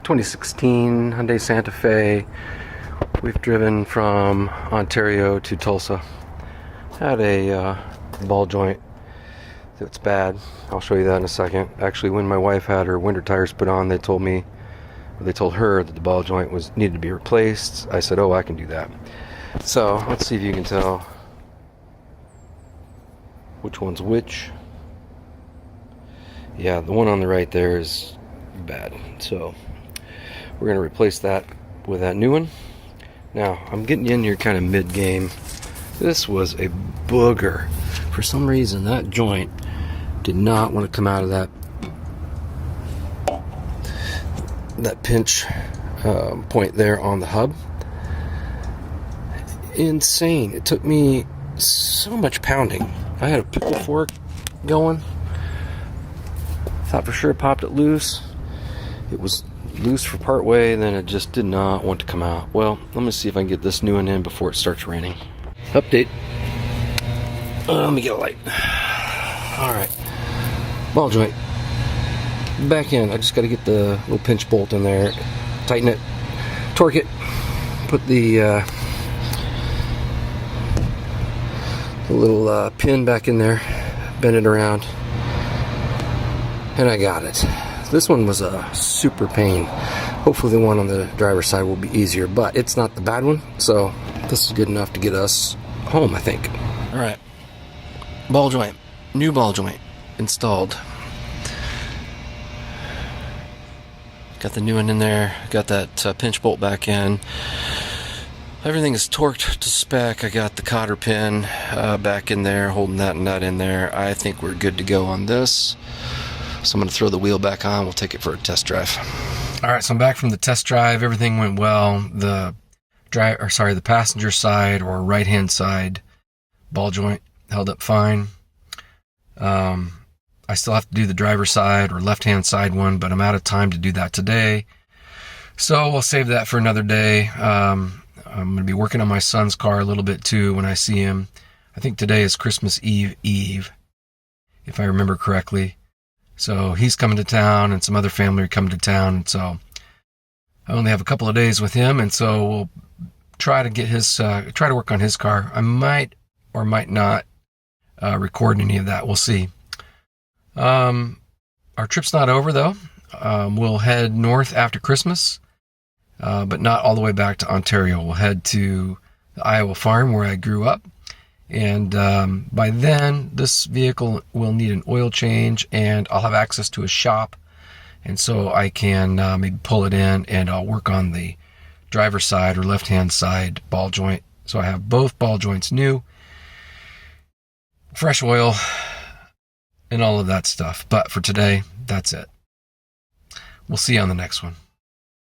2016 Hyundai Santa Fe. We've driven from Ontario to Tulsa. Had a ball joint that's bad. I'll show you that in a second. Actually, when my wife had her winter tires put on, they told her that the ball joint needed to be replaced. I said, oh, I can do that. So let's see if you can tell which one's which. Yeah, the one on the right there is bad. So we're going to replace that with that new one. Now, I'm getting in here kind of mid-game. This was a booger. For some reason, that joint did not want to come out of that pinch point there on the hub. Insane. It took me so much pounding. I had a pickle fork going. Thought for sure it popped it loose. It was loose for part way, then it just did not want to come out. Well, let me see if I can get this new one in before it starts raining. Update. Let me get a light. Alright. Ball joint. Back in. I just got to get the little pinch bolt in there. Tighten it. Torque it. Put the little pin back in there. Bend it around. And I got it. This one was a super pain. Hopefully the one on the driver's side will be easier, but it's not the bad one, so this is good enough to get us home, I think. Alright. Ball joint. New ball joint installed. Got the new one in there. Got that pinch bolt back in. Everything is torqued to spec. I got the cotter pin back in there, holding that nut in there. I think we're good to go on this. So I'm going to throw the wheel back on. We'll take it for a test drive. Alright, so I'm back from the test drive. Everything went well. The passenger side or right-hand side ball joint held up fine. I still have to do the driver's side or left-hand side one, but I'm out of time to do that today. So we'll save that for another day. I'm going to be working on my son's car a little bit too when I see him. I think today is Christmas Eve, if I remember correctly. So he's coming to town and some other family are coming to town. And so I only have a couple of days with him. And so we'll try to work on his car. I might or might not record any of that. We'll see. Our trip's not over though. We'll head north after Christmas, but not all the way back to Ontario. We'll head to the Iowa farm where I grew up. And by then, this vehicle will need an oil change, and I'll have access to a shop. And so I can maybe pull it in, and I'll work on the driver's side or left-hand side ball joint. So I have both ball joints new, fresh oil, and all of that stuff. But for today, that's it. We'll see you on the next one.